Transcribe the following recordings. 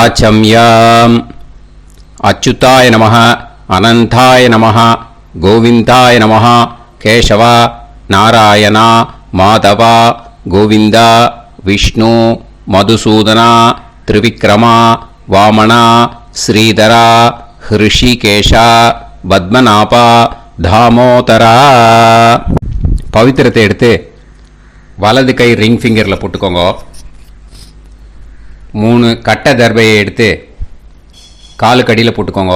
ஆச்சம்யாம். அச்சுதாய நமः, அனந்தாய நமः, கோவிந்தாய நமः, கேசவா, நாராயணா, மாதவா, கோவிந்தா, விஷ்ணு, மதுசூதனா, திரிவிக்ரமா, வாமனா, ஸ்ரீதரா, ஹிருஷிகேஷா, பத்மநாபா, தாமோதரா. பவித்திரத்தை எடுத்து வலது கை ரிங் ஃபிங்கரில் போட்டுக்கோங்க. 3 கட்டை தர்பையை எடுத்து காலுக்கடியில் போட்டுக்கோங்க.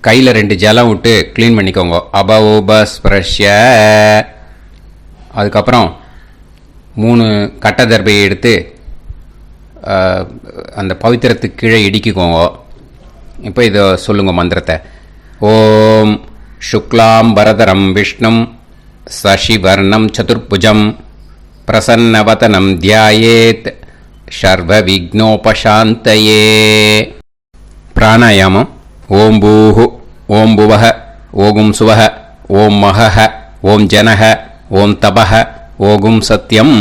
கையில் 2 ஜலம் விட்டு க்ளீன் பண்ணிக்கோங்க. அபஓபஸ்பிரஷ்ய. அதுக்கப்புறம் 3 கட்டை தர்பையை எடுத்து அந்த பவித்திரத்துக்கு கீழே இடிக்கிக்கோங்க. இப்போ இதை சொல்லுங்க மந்திரத்தை. ஓம் சுக்லாம் வரதரம் விஷ்ணும் சசிவர்ணம் சதுர்புஜம் பிரசன்னவதனம் தியாயேத் சர்வ விக்னோபசாந்தயே. பிராணாயாமம். ஓம் பூஹு, ஓம் புவஹ, ஓகும் சுவஹ, ஓம் மஹஹ, ஓம் ஜனஹ, ஓம் தபஹ, ஓகும் சத்யம்.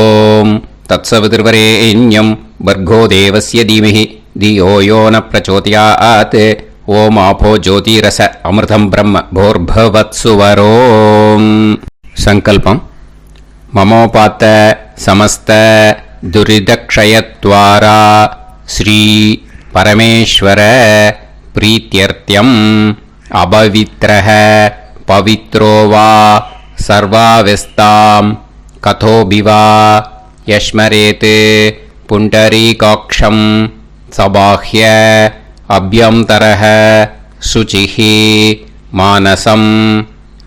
ஓம் தத்சவிதுர்வரேண்யம் பர்கோ தேவஸ்ய தீமஹி தியோ யோ ந பிரச்சோதயாத். ஓம் ஆபோ ஜோதிரச அமிர்தம் பிரம்ம போர்பவத்சுவரோம். சங்கல்பம். மமோபாத்த சமஸ்த துரிதக்ஷயத்வாரா ஸ்ரீ பரமேஸ்வர பிரீத்யர்த்தியம் அபவித்ரஹ பவித்ரோ வா சர்வாவஸ்தாம் கதோபிவா யஸ்மரேத் புண்டரீகாக்ஷம் சபாஹ்ய அப்யந்தரஹ சுசிஹி மானசம்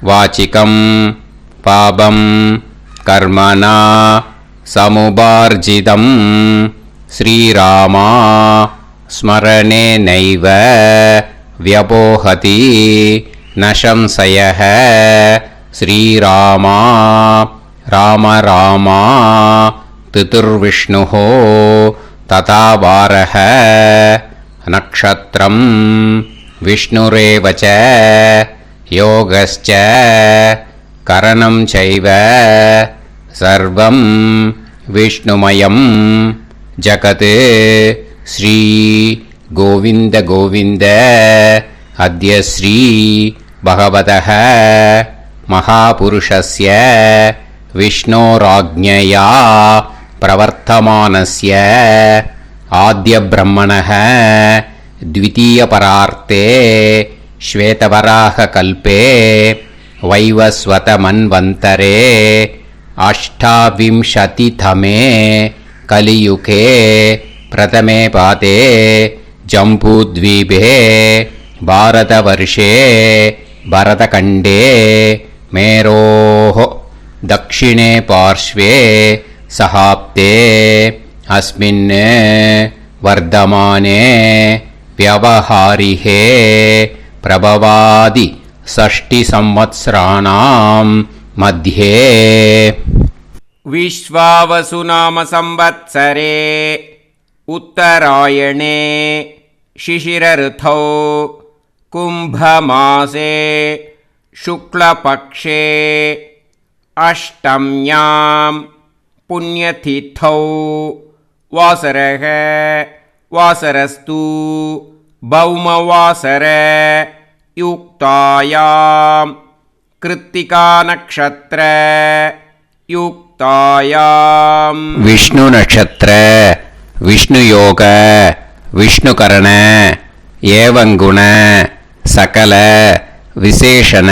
வாச்சிகம் பாபம் கர்மணா சமுபார்ஜிதம் ஸ்ரீராமா ஸ்மரணேனைவ வ்யபோஹதி நசம்சயஹ. ஸ்ரீராமா ராம ராமா திதிர்விஷ்ணுஹோ ததா வாரஹ. நக்ஷத்ரம் விஷ்ணுரேவச யோகஸ்ச கரணம் சைவ சர்வம் விஷ்ணுமயம் ஜகத். ஸ்ரீ கோவிந்த கோவிந்த அத்ய ஸ்ரீ பகவதः மகாபுருஷஸ்ய விஷ்ணோராஜ்ஞயா பிரவர்த்தமானஸ்ய ஆத்ய பிரம்மணः த்விதீயபரார்த்தே ஸ்வேதவராக கல்பே வைவஸ்வத மன்வந்தரே அஷ்டாவிம்சதிதமே கலியுகே பிரதமே பாதே ஜம்பூத்வீபே பாரதவர்ஷே பரதகண்டே மேரோः தக்ஷிணே பார்ஷ்வே சஹாப்தே அஸ்மின் வர்தமானே व्यवहारिहे प्रभवादि षष्टि संवत्सराणां मध्ये. विश्वावसु नाम संवत्सरे उत्तरायणे शिशिरऋतौ कुम्भमासे शुक्लपक्षे अष्टम्यां पुण्यतिथौ वासरः वासरस्तु भौमवासर युक्तायां कृत्तिका नक्षत्र युक्तायां विष्णु नक्षत्र विष्णु योग विष्णुकरण एवं गुण सकल विशेषण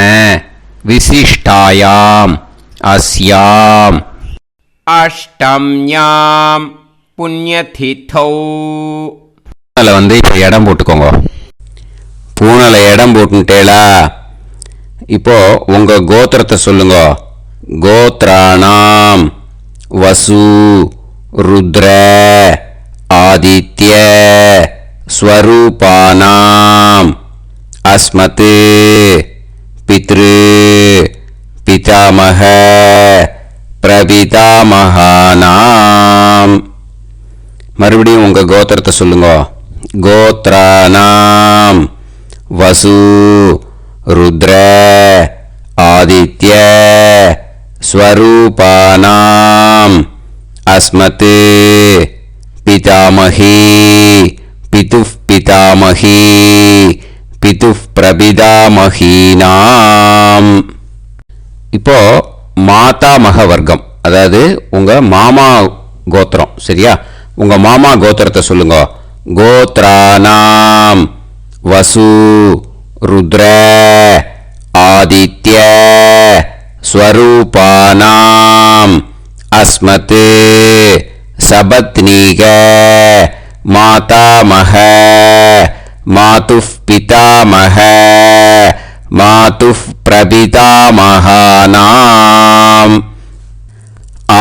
विशिष्टायां अस्यां अष्टम्यां புண்ணியதிதௌ. பூனலை இப்போ இடம் போட்டுக்கோங்க. பூனலை இடம் போட்டுட்டேளா? இப்போ உங்க கோத்திரத்தை சொல்லுங்க. கோத்ராணாம் வசு ருத்ர ஆதித்ய ஸ்வரூபானாம் அஸ்மத் பித்ரு பிதாமக பிரபிதாமகானாம். மறுபடியும் உங்க கோத்திரத்தை சொல்லுங்க. கோத்ராணாம் வசு ருத்ர ஆதித்ய ஸ்வரூபானாம் அஸ்மத் பிதாமகி பிதுஃப் பிதாமகி பிதுஃப் பிரபிதாமகீனாம். இப்போ மாதாமக வர்க்கம், அதாவது உங்க மாமா கோத்திரம். சரியா? உங்க மாமா கோத்திரத்தை சொல்லுங்க. கோத்ரானாம் வசு ருத்ர ஆதித்ய ஸ்வரூபானாம் அஸ்மத் சபத்னீக மாதாமக மாதுஃப் பிதாமக மாதுஃப் பிரபிதாமகானாம்.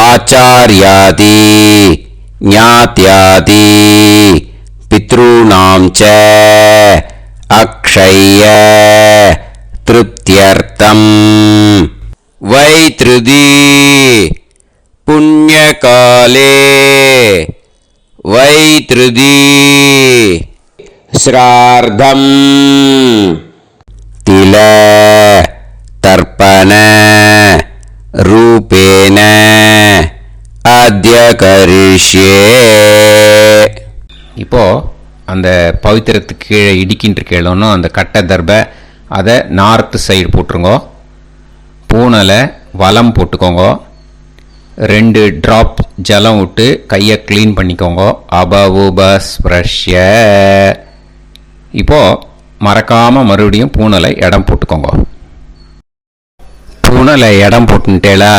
ஆச்சார்யாதி ஞாத்யாதி பித்ருணாம் ச அக்ஷய திருப்தியர்த்தம் வைத்ருதி புண்ணியகாலே வைத்ருதி ஸ்ரார்த்தம் தில தர்ப்பண ரூபேன அத்ய கரிஷ்யே. இப்போ அந்த பவித்திரத்துக்கு கீழே இடிக்கின்ற கீழே அந்த கட்டை தர்பை அதை நார்த்து சைடு போட்டுருங்க. பூனலை வலம் போட்டுக்கோங்க. 2 ட்ராப் ஜலம் விட்டு கையை க்ளீன் பண்ணிக்கோங்க. அபவுபஸ்ப்ரஷ்ய. இப்போ மறக்காமல் மறுபடியும் பூனலை இடம் போட்டுக்கோங்க. பூனலை இடம் போட்டுட்டேலா?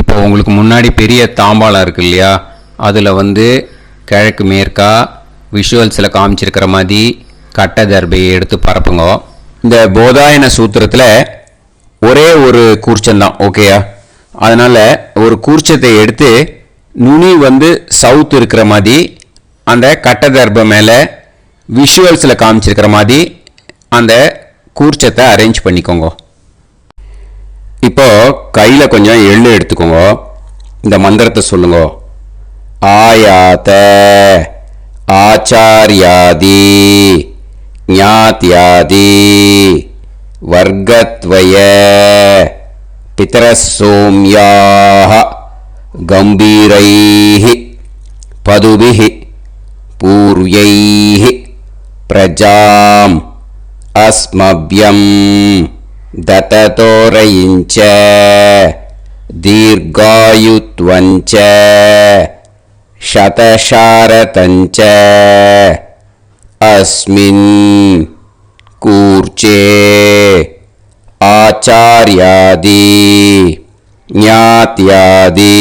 இப்போ உங்களுக்கு முன்னாடி பெரிய தாம்பாளம் இருக்கு இல்லையா, அதில் கிழக்கு மேற்கா விஷுவல்ஸில் காமிச்சிருக்கிற மாதிரி கட்டை தர்பையை எடுத்து பரப்புங்க. இந்த போதாயன சூத்திரத்தில் ஒரே ஒரு கூர்ச்சந்தான், ஓகேயா? அதனால் ஒரு கூர்ச்சத்தை எடுத்து நுனி சவுத் இருக்கிற மாதிரி அந்த கட்டை தர்பை மேலே விஷுவல்ஸில் காமிச்சிருக்கிற மாதிரி அந்த கூர்ச்சத்தை அரேஞ்ச் பண்ணிக்கோங்க. இப்போ கையில் கொஞ்சம் எள்ளு எடுத்துக்கோங்க. இந்த மந்திரத்தை சொல்லுங்க. ஆயாத ஆச்சார்யாதி ஞாத்யாதி வர்க்கத்வய பிதரசோம்யாஹ கம்பீரைஹி பதுபிஹி பூர்வைஹி பிரஜாம் அஸ்மப்யம் தததோரயிஞ்ச தீர்காயுத்வஞ்ச சதசாரதஞ்ச அஸ்மின் கூர்ச்சே ஆச்சார்யாதி ஞாத்யாதி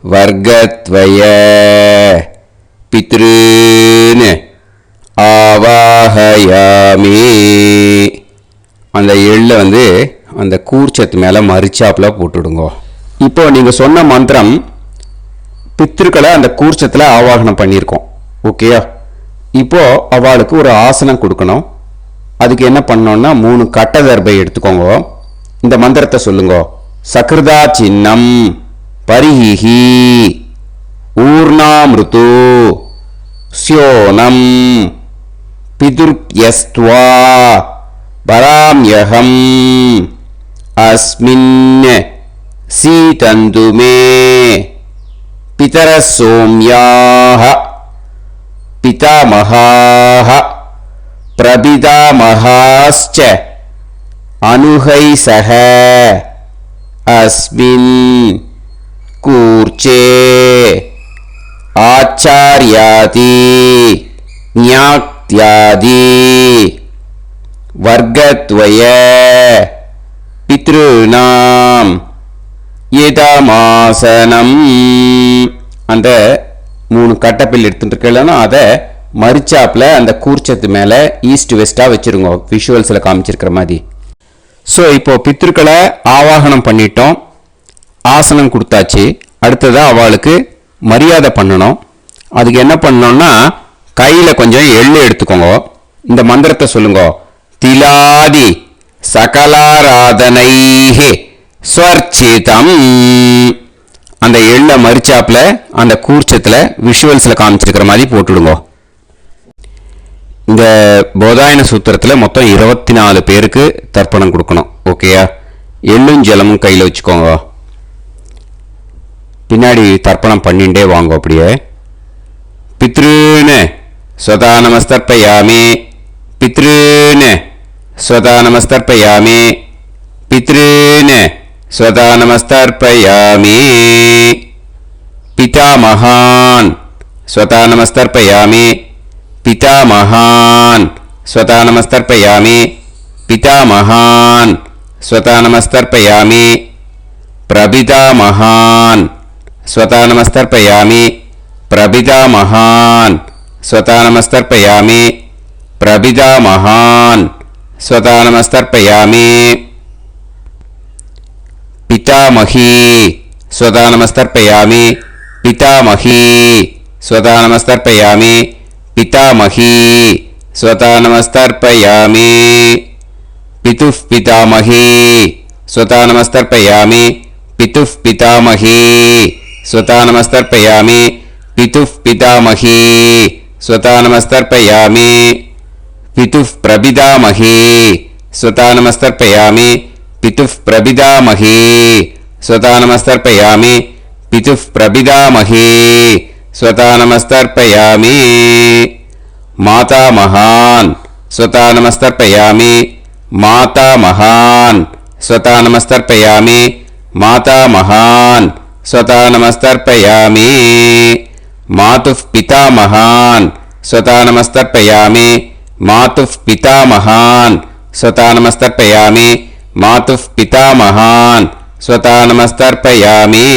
வர்க்கத்வய பித்ருன் ஆவாஹயாமி. அந்த எள்ளை அந்த கூர்ச்சத்து மேலே மரிச்சாப்பில் போட்டுடுங்க. இப்போ நீங்கள் சொன்ன மந்திரம் பித்ருக்களை அந்த கூர்ச்சத்தில் ஆவாகனம் பண்ணியிருக்கோம், ஓகேயா? இப்போ அவளுக்கு ஒரு ஆசனம் கொடுக்கணும். அதுக்கு என்ன பண்ணோம்னா 3 கட்டை தர்பை எடுத்துக்கோங்க. இந்த மந்திரத்தை சொல்லுங்க. சக்ருதா சின்னம் பரிஹி ஊர்ணாமிருத்து ஸ்யோனம் பிதுர்யஸ்த்வா பராம்யகம் அஸ்மின் சீதந்து மே பிதரசோம்யாஹ பிதாமகாஹ பிரபிதாமகாஸ்ச அனுஹைசஹ அஸ்மின் கூர்ச்சே ஆச்சார்யாதி ஞாத்யாதி வர்க்கத்வய பித்ருநாம் இதமாசனம். அந்த 3 கட்டப்பில் எடுத்துட்டு இருக்கலன்னா அதை மரிச்சாப்பில் அந்த கூர்ச்சத்து மேலே ஈஸ்ட் வெஸ்ட்டாக வச்சுருங்க, விஷுவல்ஸில் காமிச்சிருக்கிற மாதிரி. ஸோ இப்போ பித்ருக்களை ஆவாகனம் பண்ணிட்டோம், ஆசனம் கொடுத்தாச்சு. அடுத்ததாக அவளுக்கு மரியாதை பண்ணணும். அதுக்கு என்ன பண்ணோம்னா கையில் கொஞ்சம் எள்ளு எடுத்துக்கோங்க. இந்த மந்திரத்தை சொல்லுங்க. திலாதி சகலாராதனைஹி ஸ்வர்ச்சிதம். அந்த எள்ள மரிச்சாப்பில் அந்த கூர்ச்சத்தில் விஷுவல்ஸில் காமிச்சிருக்கிற மாதிரி போட்டுடுங்க. இந்த போதாயன சூத்திரத்தில் மொத்தம் 24 பேருக்கு தர்ப்பணம் கொடுக்கணும், ஓகேயா? எள்ளும் ஜலமும் கையில் வச்சுக்கோங்க. பின்னாடி தர்ப்பணம் பண்ணிகிட்டே வாங்க. அப்படியே पितॄन् स्वधा नमस्तर्पयामि पितॄन् स्वधा नमस्तर्पयामि पितॄन् स्वधा नमस्तर्पयामि पितामहान् स्वधा नमस्तर्पयामि पितामहान् स्वधा नमस्तर्पयामि पितामहान् स्वधा नमस्तर्पयामि प्रपितामहान् स्वधा नमस्तर्पयामि प्रपितामहान् स्वधा नमस्तर्पयामि प्रपितामहान् स्वधा नमस्तर्पयामि पितामही स्वधा नमस्तर्पयामि पितामही स्वधा नमस्तर्पयामि पितामही स्वधा नमस्तर्पयामि पितुः पितामही स्वधा नमस्तर्पयामि पितुः पितामही स्वधा नमस्तर्पयामि पितुः पितामही स्वधा नमस्तर्पयामि पितुः प्रपितामही स्वधा नमस्तर्पयामि पितुः प्रपितामही स्वधा नमस्तर्पयामि पितुः प्रपितामही स्वधा नमस्तर्पयामि मातामहान् स्वधा नमस्तर्पयामि मातामहान् स्वधा नमस्तर्पयामि मातामहान् स्वधा नमस्तर्पयामि मातुः पितामहान् स्वधा नमस्तर्पयामि मातुः पितामहान् स्वधा नमस्तर्पयामि मातुः पितामहान् स्वधा नमस्तर्पयामि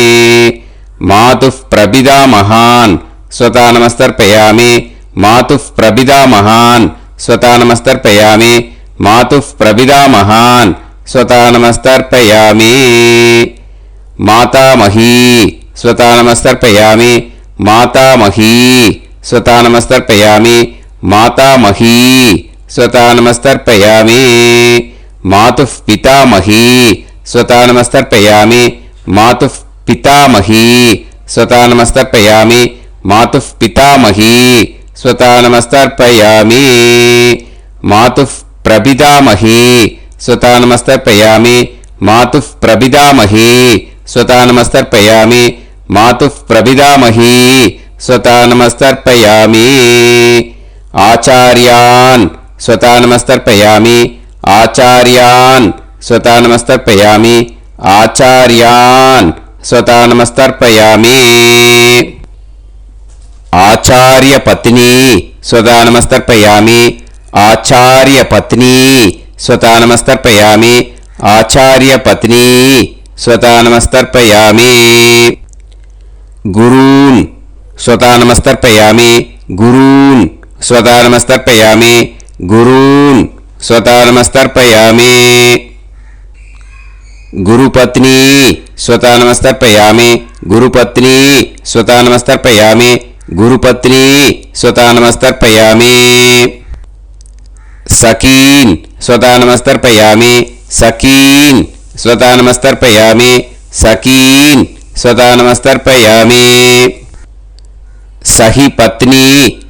मातुः प्रपितामहान् स्वधा नमस्तर्पयामि मातुः प्रपितामहान् स्वधा नमस्तर्पयामि मातुः प्रपितामहान् स्वधा नमस्तर्पयामि मातामही स्वधा नमस्तर्पयामि मातामही स्वधा नमस्तर्पयामि मातामही स्वधा नमस्तर्पयामि मातुः पितामही स्वधा नमस्तर्पयामि मातुः पितामही स्वधा नमस्तर्पयामि मातुः पितामही स्वधा नमस्तर्पयामि मातुः प्रपितामही स्वधा नमस्तर्पयामि मातुः प्रपितामही स्वधा नमस्तर्पयामि मातुः प्रपितामही स्वधा नमस्तर्पयामि आचार्यान् स्वधा नमस्तर्पयामि आचार्यान् स्वधा नमस्तर्पयामि आचार्यान् स्वधा नमस्तर्पयामि आचार्यपत्नी स्वधा नमस्तर्पयामि आचार्यपत्नी स्वधा नमस्तर्पयामि आचार्यपत्नी स्वधा नमस्तर्पयामि गुरून् स्वधा नमस्तर्पयामि गुरून् स्वधा नमस्तर्पयामि गुरून् स्वधा नमस्तर्पयामि गुरुपत्नी स्वधा नमस्तर्पयामि गुरुपत्नी स्वधा नमस्तर्पयामि गुरुपत्नी स्वधा नमस्तर्पयामि सखीन् स्वधा नमस्तर्पयामि सखीन् स्वधा नमस्तर्पयामि सखीन् स्वधा नमस्तर्पयामि सही पत्नी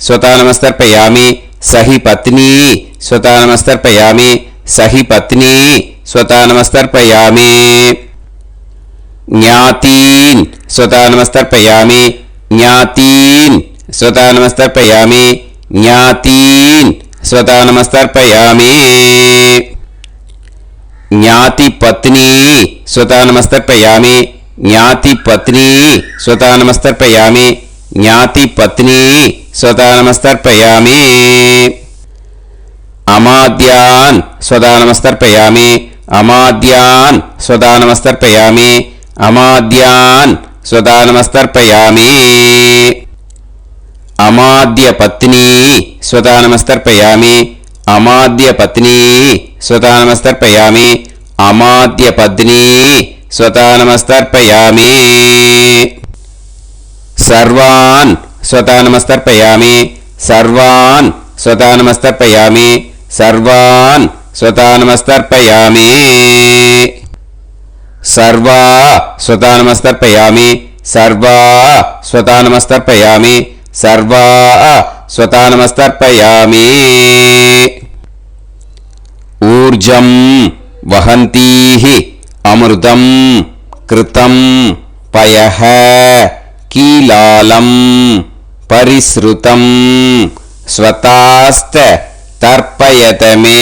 स्वधा नमस्तर्पयामि सही पत्नी स्वधा नमस्तर्पयामि सही पत्नी स्वधा नमस्तर्पयामि ज्ञातीन् स्वधा नमस्तर्पयामि ज्ञातीन् स्वधा नमस्तर्पयामि ज्ञातीन् स्वधा नमस्तर्पयामि ज्ञातिपत्नी स्वधा नमस्तर्पयामि ज्ञातिपत्नी स्वधा नमस्तर्पयामि ज्ञातिपत्नी स्वधा नमस्तर्पयामि अमाद्यान् स्वधा नमस्तर्पयामि अमाद्यान् स्वधा नमस्तर्पयामि अमाद्यान् स्वधा नमस्तर्पयामि अमाद्यपत्नी स्वधा नमस्तर्पयामि अमाद्यपत्नी स्वधा नमस्तर्पयामि अमाद्यपत्नी स्वधा नमस्तर्पयामि सर्वान् स्वधा नमस्तर्पयामि सर्वान् स्वधा नमस्तर्पयामि सर्वान् स्वधा नमस्तर्पयामि सर्वा स्वधा नमस्तर्पयामि सर्वा स्वधा नमस्तर्पयामि सर्वा स्वधा नमस्तर्पयामि ऊर्जं वहन्तीः अमृतं कृतं पयः कीलालं பரிஸ்ருதம் ஸ்வதாஸ்த தர்ப்பயத மே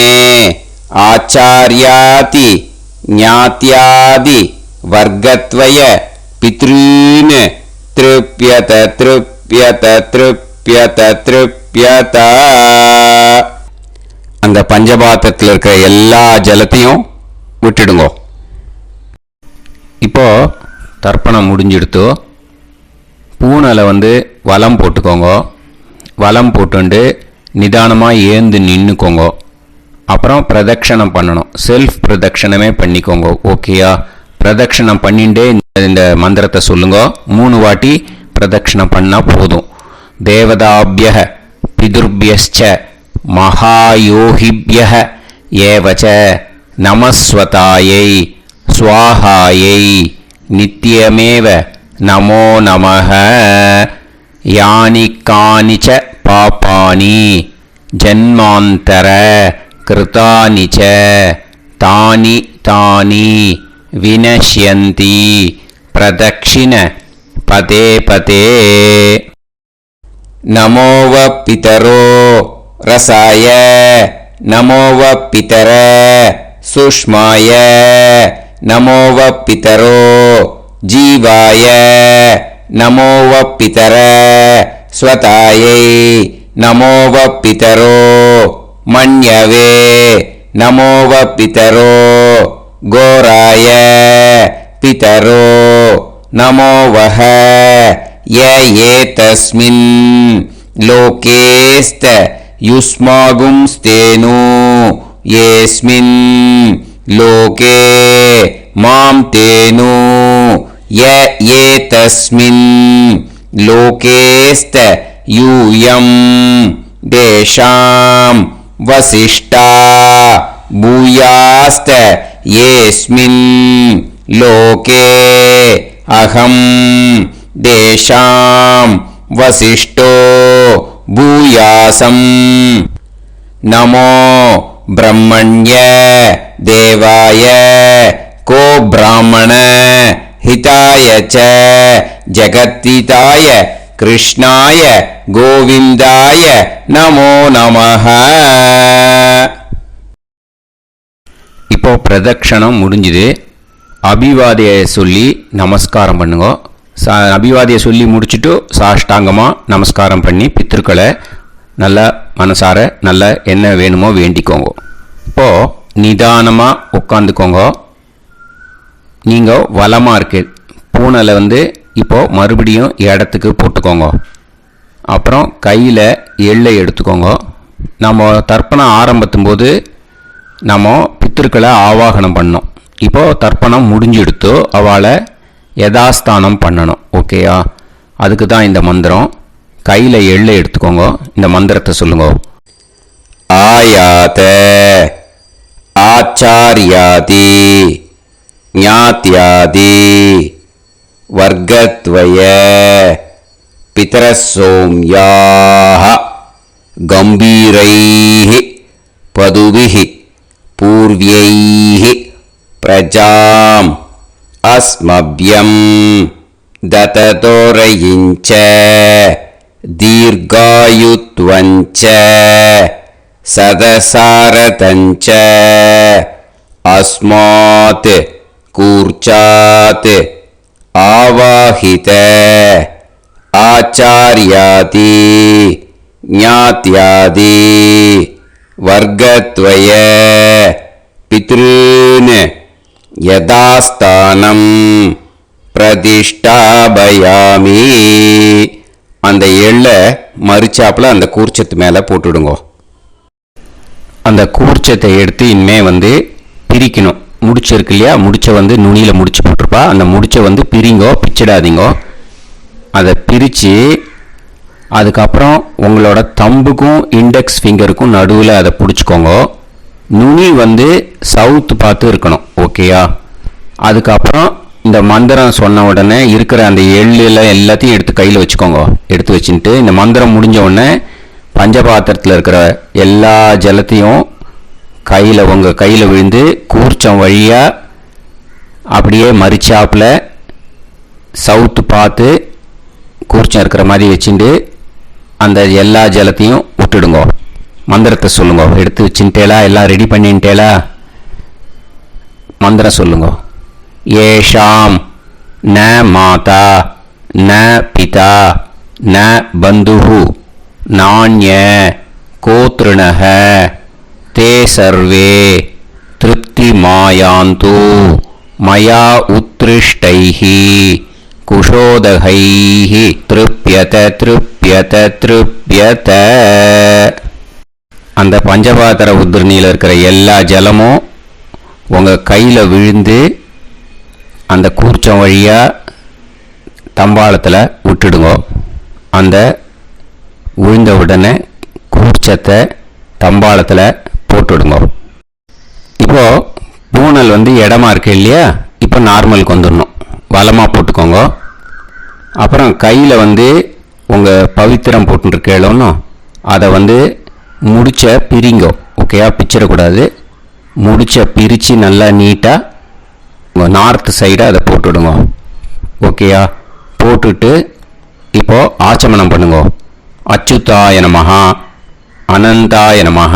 ஆச்சார்யாதி ஞாத்யாதி வர்க்கத்வய பித்ரீன் த்ருப்யத த்ருப்யத த்ருப்யத த்ருப்யத. அந்த பஞ்சபாத்திரத்தில் இருக்கிற எல்லா ஜலத்தையும் விட்டுடுங்கோ. இப்போ தர்ப்பணம் முடிஞ்சிடுத்து. பூனலை வலம் போட்டுக்கோங்க. வலம் போட்டுண்டு நிதானமாக ஏந்து நின்றுக்கோங்க. அப்புறம் பிரதட்சணம் பண்ணணும். செல்ஃப் பிரதட்சணமே பண்ணிக்கோங்க. ஓகேயா? பிரதட்சணம் பண்ணிண்டே இந்த மந்திரத்தை சொல்லுங்க. 3 வாட்டி பிரதட்சணம் பண்ணால் போதும். தேவதாபிய பிதுர்பியச்ச மகாயோகிபிய ஏவச்ச நமஸ்வதாயை ஸ்வாஹாயை நித்யமேவ நமோ நமஹ. யானி கானிச்ச பாபானி ஜன்மாந்தர கிருதானி ச தானி தானி வினஷ்யந்தி பிரதக்ஷிண பதே பதே. நமோவ பிதரோ ரசாய நமோவ பிதர சுஷ்மாய நமோவ பிதரோ ஜீவாய நமோவ பிதர ஸ்வதாயை நமோவ பிதரோ மன்யவே நமோவ பிதரோ கோராய பிதரோ நமோவஹ. ஏதஸ்மின் லோகேஸ்த யுஸ்மாகும்ஸ்தேனு ஏஸ்மின் லோகே மாம் தேனு. ஏதஸ்மின் லோகேஸ்த யூயம் தேஷாம் வசிஷ்டா பூயாஸ்த ஏஸ்மின் லோகே அகம் தேஷாம் வசிஷ்டோ பூயாசம். நமோ பிரம்மண்ய தேவாய கோ பிராமண ஹிதாய ச ஜகத்ஹிதாய கிருஷ்ணாய கோவிந்தாய நமோ நமஹ. இப்போ பிரதட்சணம் முடிஞ்சுது. அபிவாதியை சொல்லி நமஸ்காரம் பண்ணுங்க. அபிவாதியை சொல்லி முடிச்சுட்டு சாஷ்டாங்கமாக நமஸ்காரம் பண்ணி பித்ருக்களை நல்லா மனசார நல்லா என்ன வேணுமோ வேண்டிக்கோங்க. இப்போது நிதானமாக உட்காந்துக்கோங்க. நீங்கள் வலமாக இருக்கு பூனலை இப்போது மறுபடியும் இடத்துக்கு போட்டுக்கோங்க. அப்புறம் கையில் எள்ளை எடுத்துக்கோங்க. நம்ம தர்ப்பணம் ஆரம்பிக்கும் போது நம்ம பித்திருக்களை ஆவாகனம் பண்ணோம். இப்போது தர்ப்பணம் முடிஞ்செடுத்து அவளை யதாஸ்தானம் பண்ணணும். ஓகேயா? அதுக்கு தான் இந்த மந்திரம். கையில் எள்ளை எடுத்துக்கோங்க. இந்த மந்திரத்தை சொல்லுங்க. ஆயாத ஆச்சாரியாதி ஞாத்யாதி வர்க்கத்வய பிதரசோம்யாஹ கம்பீரைஹ பதுபிஹ பூர்வ்யைஹ பிரஜாம் அஸ்மப்யம் தததோரயிஞ்ச தீர்காயுத்வஞ்ச சதசாரதஞ்ச அஸ்மாத் கூர்ச்சாத் ஆவாஹித ஆச்சார்யாதி ஞாத்யாதி வர்க்கத்வய பித்ருன் யதாஸ்தானம் பிரதிஷ்டாபயாமி. அந்த எள்ளை மறிச்சாப்பில் அந்த கூர்ச்சத்து மேலே போட்டுடுங்க. அந்த கூர்ச்சத்தை எடுத்து இனிமே பிரிக்கணும். முடிச்சு இருக்கு இல்லையா? முடிச்சை நுனியில் முடிச்சு போட்டிருப்பா. அந்த முடிச்சை பிரிங்கோ, பிச்சிடாதீங்கோ. அதை பிரித்து அதுக்கப்புறம் உங்களோட தம்புக்கும் இண்டெக்ஸ் ஃபிங்கருக்கும் நடுவில் அதை பிடிச்சிக்கோங்க. நுனி சவுத்து பார்த்து இருக்கணும். ஓகேயா? அதுக்கப்புறம் இந்த மந்திரம் சொன்ன உடனே இருக்கிற அந்த எள்ளில் எல்லாத்தையும் எடுத்து கையில் வச்சுக்கோங்க. எடுத்து வச்சுட்டு இந்த மந்திரம் முடிஞ்ச உடனே பஞ்சபாத்திரத்தில் இருக்கிற எல்லா ஜலத்தையும் உங்கள் கையில் விழுந்து கூர்ச்சம் வழியாக அப்படியே மறிச்சாப்பில் சவுத்து பார்த்து கூர்ச்சம் இருக்கிற மாதிரி வச்சுட்டு அந்த எல்லா ஜலத்தையும் விட்டுடுங்க. மந்திரத்தை சொல்லுங்க. எடுத்து வச்சுட்டேலா? எல்லாம் ரெடி பண்ணிட்டேலா? மந்திரம் சொல்லுங்க. ஏஷாம் ந மாதா ந பிதா ந பந்துஹு நாண்ய கோத்ருணஹ தே சர்வே திருப்திமாயாந்து மயா உத்ருஷ்டைஹி குஷோதகைஹி திருப்யத திருப்யத திருப்யத. அந்த பஞ்சபாத்திர உத்ரணியில் இருக்கிற எல்லா ஜலமும் உங்கள் கையில் விழுந்து அந்த கூர்ச்சம் வழியாக தம்பாளத்தில் விட்டுடுங்க. அந்த விழுந்த உடனே கூர்ச்சத்தை தம்பாளத்தில் போட்டுடுங்க. இப்போது பூனல் இடமா இருக்கு இல்லையா? இப்போ நார்மலுக்கு வந்துடணும். வலமாக போட்டுக்கோங்க. அப்புறம் கையில் உங்கள் பவித்திரம் போட்டுருக்கேளோன்னு அதை முடிச்ச பிரிங்கோ. ஓகேயா? பிச்சிடக்கூடாது. முடிச்ச பிரித்து நல்லா நீட்டாக உங்கள் நார்த் சைடை அதை போட்டுவிடுங்க. ஓகேயா? போட்டுட்டு இப்போது ஆச்சமனம் பண்ணுங்க. அச்சுதாய நமஹ, அனந்தாய நமஹ,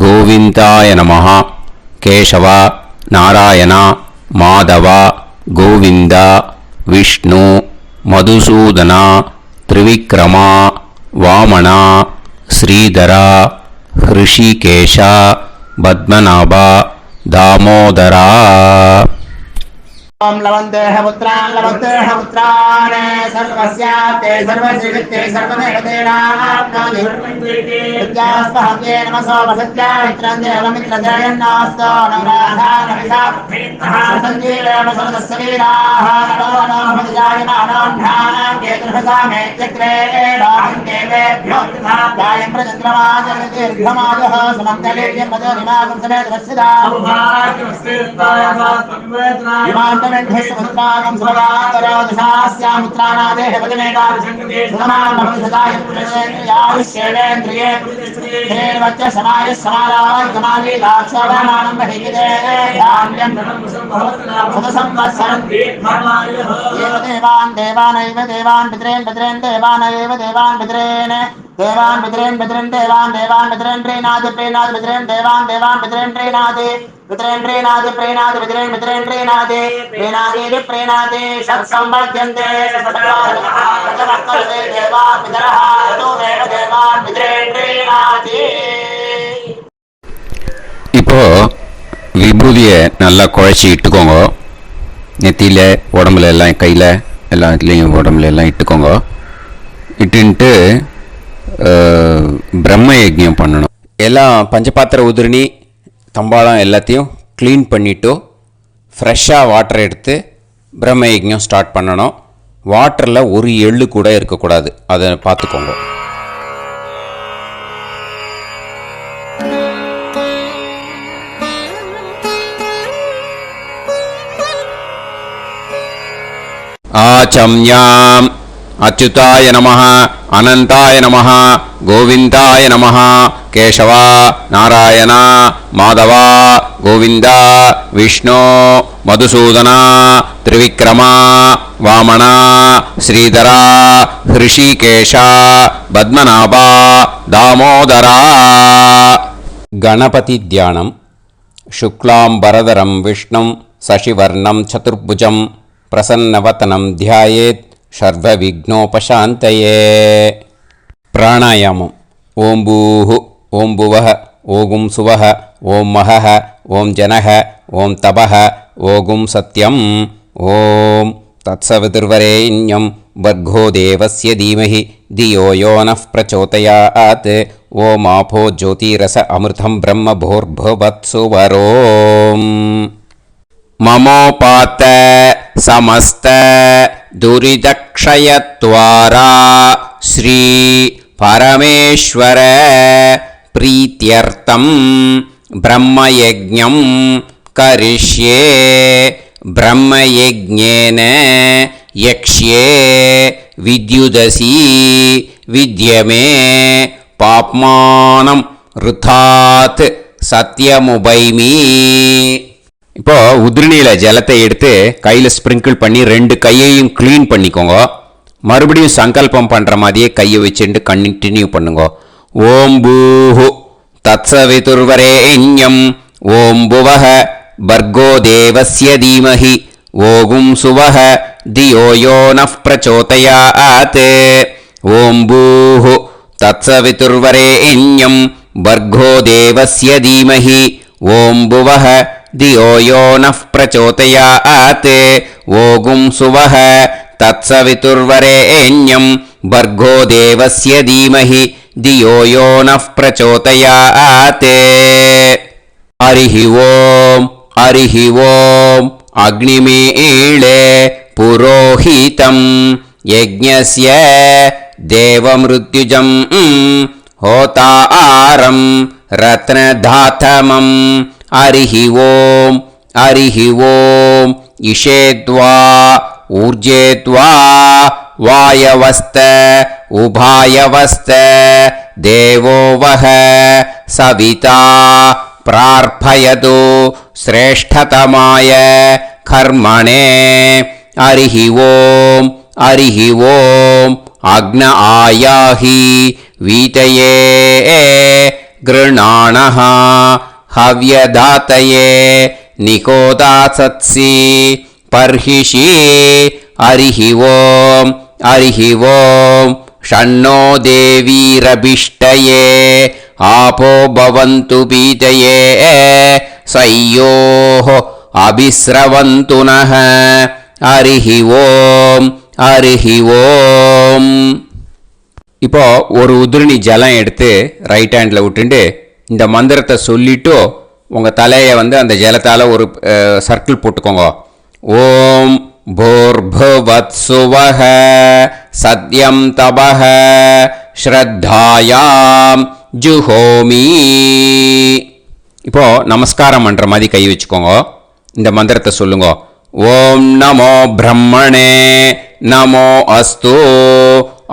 கோவிந்தாய நமஹ, கேசவா, நாராயணா, மாதவா, கோவிந்தா, விஷ்ணு, மதுசூதனா, திரிவிக்ரமா, வாமனா, ஸ்ரீதரா, ஹிருஷிகேஷா, பத்மநாபா, தாமோதரா. ओम लवन्तेह पुत्रान् सर्वस्याप्ते सर्वश्रीवित्ते सर्वदेवतेनाप्नोति विद्यास्महव्ये नमसो वसत्या मित्रं देवमित्रजयन्नास्तो नवराधानविषाः सञ्जीवेम सर्वस्वीराः नमो भजायमानान्धानां केतुर्भसामेत्यग्रे देवेभ्यो गायं प्रचन्द्रमाजगदीर्घमाजः समन्तलीर्यं मदोनिमागं समेत वत्सदा विमानमेध्यस्वत्रागं सुभगान्तरादशास्यामुत्रानादेह पतिमेकाशङ्कुदेशमानभविषदाय पुरुषेन्द्रियाविश्येवेन्द्रिये हेर्वच्च समाय समाराय कमाली दाक्षाभामानं महिगिदे धान्यं सुदसंवत्सरं एव देवान् देवानैव देवान् पितरेन् पितरेन् देवानैव देवान् पितरेन् देवान् पितरेन् पितरेन् देवान् देवान् पितरेन् प्रीणाति प्रीणाति पितरेन् देवान् देवान् पितरेन् प्रीणाति पितरेन् प्रीणाति प्रीणाति पितरेन् पितरेन् प्रीणाति प्रीणाति प्रीणाति षट्संवर्ध्यन्ते षट्संवर्ध्यन्ते देवा पितरः ततो देव देवान् पितरेन् प्रीणाति. இப்போ விபூதியை நல்லா குழைச்சி இட்டுக்கோங்க. நெத்தியில், உடம்புல எல்லாம், கையில் எல்லாம் இதுலேயும் உடம்புல எல்லாம் இட்டுக்கோங்க. இட்டுன்ட்டு பிரம்ம யஜ்ஞம் பண்ணணும். எல்லாம் பஞ்சபாத்திர உதிரணி தம்பாளம் எல்லாத்தையும் க்ளீன் பண்ணிவிட்டு ஃப்ரெஷ்ஷாக வாட்டர் எடுத்து பிரம்ம யஜ்ஞம் ஸ்டார்ட் பண்ணணும். வாட்டரில் ஒரு எள்ளு கூட இருக்கக்கூடாது. அதை பார்த்துக்கோங்க. ஆச்சம்யாம் அச்சுதாய நமஹ, அனந்தாய நமஹ, கோவிந்தாய நமஹ, கேசவா, நாராயணா, மாதவா, கோவிந்தா, விஷ்ணு, மதுசூதனா, திரிவிக்ரமா, வாமனா, ஸ்ரீதரா, ஹிருஷிகேஷா, பத்மநாபா, தாமோதரா. கணபதி தியானம். சுக்லாம்பரதரம் விஷ்ணும் சசிவர்ணம் சதுர்புஜம் பிரசன்னவதனம் தியாயேத் சர்வவிக்னோபசாந்தயே. பிராணாயாமம். ஓம் பூஹு, ஓம் புவஹ, ஓகும் சுவஹ, ஓம் மஹஹ, ஓம் ஜனஹ, ஓம் தபஹ, ஓகும் சத்யம். ஓம் தத்சவிதுர்வரேண்யம் வர்கோ தேவஸ்ய தீமஹி தியோ யோ நः பிரச்சோதயாத். ஓம் ஆபோ ஜோதிரஸ அமிர்தம் பிரம்ம भूर्भुवत्सुवरोम्. ममोपात समस्त दुरिदक्षयत्वारा श्री परमेश्वर प्रीत्यर्थं ब्रह्मयज्ञं करिष्ये. ब्रह्मयज्ञेन यक्ष्ये विद्युदसि विद्यमे पाप्मानं ऋथात् सत्यमुपैमि. இப்போது உதிரணியில் ஜலத்தை எடுத்து கையில் ஸ்ப்ரிங்கிள் பண்ணி 2 கையையும் க்ளீன் பண்ணிக்கோங்க. மறுபடியும் சங்கல்பம் பண்ணுற மாதிரியே கையை வச்சுட்டு கண்டினியூ பண்ணுங்க. ஓம் பூஹு தத்சவிதுர்வரேண்யம் ஓம் புவஹ பர்கோ தேவஸ்ய தீமஹி ஓகும் சுவஹ தியோ யோ நஃப் பிரச்சோதயாத். ஓம் பூஹு தத்சவிதுர்வரேண்யம் பர்கோ தேவஸ்ய தீமஹி ஓம் புவஹ தியோ யோ நஃப் பிரச்சோதயாத். ஓகும் சுவஹ தத்சவிதுர்வரேண்யம் பர்கோ தேவஸ்ய தீமஹி தியோ யோ நஃப் பிரச்சோதயாத். ஹரிஹி ஓம் ஹரிஹி ஓம் அக்னிமீளே புரோஹிதம் யஜ்ஞஸ்ய தேவமிருத்யுஜம் ஹோதாரம் ரத்னதாதமம். ஹரிஹி ஓம் ஹரிஹி ஓம் இஷேத்வா ஊர்ஜேத்வா வாயவஸ்த உபாயவஸ்த தேவோ வஹ சவிதா பிரார்ப்பயது ஸ்ரேஷ்டதமாய கர்மணே. ஹரிஹி ஓம் ஹரிஹி ஓம் அக்ன ஆயாஹி வீதயே கிருணாணஹ ஹவ்யதாத்தயே நிகோதாசத்சி பர்ஹிஷி. ஹரிஹி ஓம் ஹரிஹி ஓம் ஷண்ணோ தேவீரபிஷ்டயே ஆபோ பவந்து பீதயே சய்யோஹ அபிஸ்ரவந்து நஹ. ஹரிஹி ஓம் ஹரிஹி ஓம். இப்போ ஒரு உதிரணி ஜலம் எடுத்து ரைட் ஹேண்டில் விட்டுண்டு இந்த மந்திரத்தை சொல்லிட்டு உங்கள் தலையை அந்த ஜலத்தால் ஒரு சர்க்கிள் போட்டுக்கோங்க. ஓம் பூர்புவத்சுவஹ சத்யம் தபஹ ஸ்ரத்தாயாம் ஜுஹோமி. இப்போ நமஸ்காரம் பண்ணுற மாதிரி கை வச்சுக்கோங்க. இந்த மந்திரத்தை சொல்லுங்க. ஓம் நமோ பிரம்மணே நமோ அஸ்து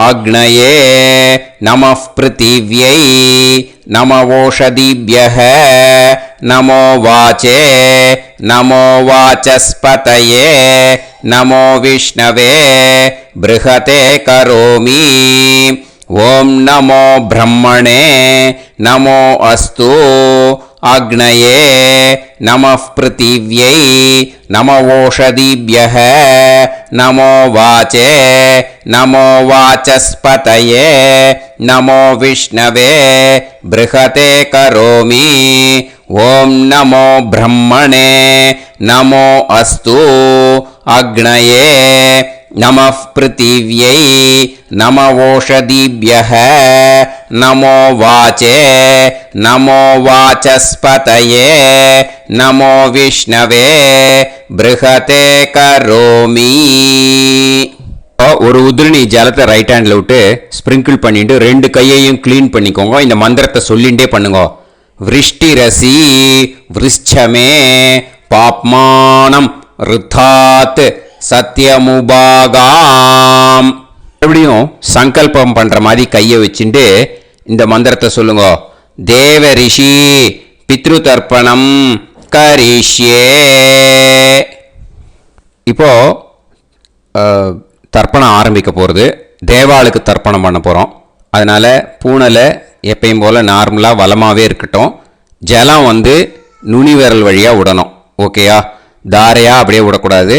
அக்னயே நமः பிருத்திவ்யை நமவோஷதிभ्यः நமோ வாச்சே நமோ வாசஸ்பதயே நமோ விஷ்ணவே ப்ருஹதே கரோமி. ஓம் நமோ பிரம்மணே நமோ அஸ்து அக்னயே நமः பிருத்திவ்யை நமவோஷதிभ्यः நமோ வாச்சே நமோ வாசஸ்பதயே நமோ விஷ்ணவே ப்ருஹதே கரோமி. ஓம் நமோ பிரம்மணே நமோ அஸ்து அக்னயே நமः பிருத்திவ்யை நமவோஷதிभ्यः நமோ வாச்சே நமோ வாசஸ்பதயே நமோ விஷ்ணவே ப்ருஹதே கரோமி. ஒரு உதிரணி ஜலத்தை ரைட் ஹேண்டில் விட்டு ஸ்ப்ரிங்கிள் பண்ணிட்டு ரெண்டு கையையும் கிளீன் பண்ணிக்கோங்க. இந்த மந்திரத்தை சொல்லிகிட்டே பண்ணுங்க. விருஷ்டிரசி விருஷ்சமே பாப்மானம் ருத்தாத் சத்யமுபாகாம். மறுபடியும் சங்கல்பம் பண்ற மாதிரி கையை வச்சுட்டு இந்த மந்திரத்தை சொல்லுங்க. தேவ ரிஷி பித்ரு தர்ப்பணம் கரிஷ்யே. இப்போ தர்ப்பணம் ஆரம்பிக்க போகிறது. தேவாளுக்கு தர்ப்பணம் பண்ண போகிறோம். அதனால் பூனலை எப்பயும் போல் நார்மலாக வளமாகவே இருக்கட்டும். ஜலம் நுனி விரல் வழியாக விடணும். ஓகேயா? தாரையாக அப்படியே விடக்கூடாது.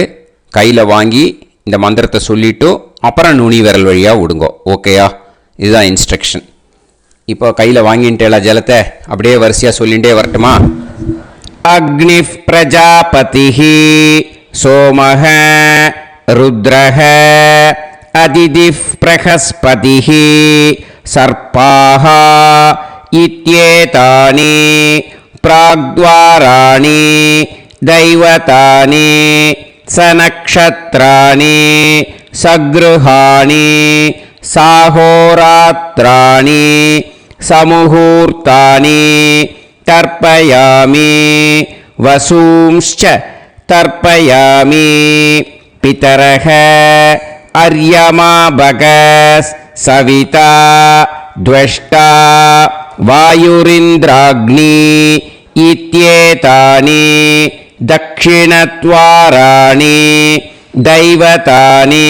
கையில் வாங்கி இந்த மந்திரத்தை சொல்லிவிட்டு அப்புறம் நுனி விரல் வழியாக விடுங்க. ஓகேயா? இதுதான் இன்ஸ்ட்ரக்ஷன். இப்போ கையில் வாங்கிட்டேல ஜலத்தை அப்படியே வரிசையாக சொல்லிகிட்டே வரட்டுமா? அக்னி பிரஜாபதிஹி சோமஹ ருத்ரஹ அதிதிஃப் பிரகஸ்பதிஹி சர்ப்பாஹ இத்யேதானி பிராக்த்வாராணி தைவதானி சநக்ஷத்ராணி சக்ருஹாணி சாஹோராத்ராணி சமுஹூர்த்தானி தர்ப்பயாமி வசூம்ச்ச தர்ப்பயாமி பிதரஹ அர்யமா பகஸ் சவிதா த்வஷ்டா வாயுரிந்திராக்னி இத்யேதானி தக்ஷிணத்வாராணி தைவதானி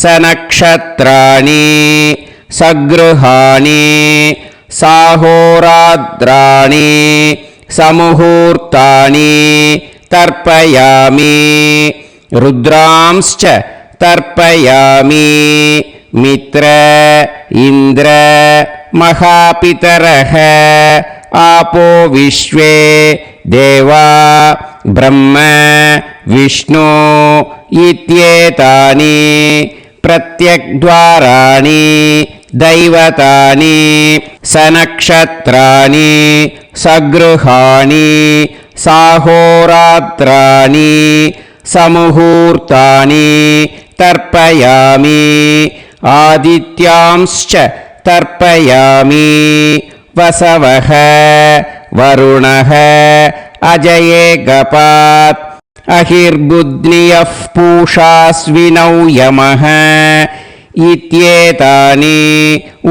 सनक्षत्राणि सगृहाणि साहोरात्राणि समुहूर्तानि तर्पयामि रुद्रांश्च तर्पयामि मित्र इन्द्र महापितरः आपो विश्वे देवा ब्रह्म विष्णु इत्येतानि प्रत्यग्द्वाराणि दैवतानि सनक्षत्राणि सगृहाणि साहोरात्राणि समुहूर्तानि तर्पयामि आदित्यांश्च तर्पयामि वसवः वरुणः अजयेगपात् अहिर्बुध्नियः पूषास्विनौ यमः इत्येतानि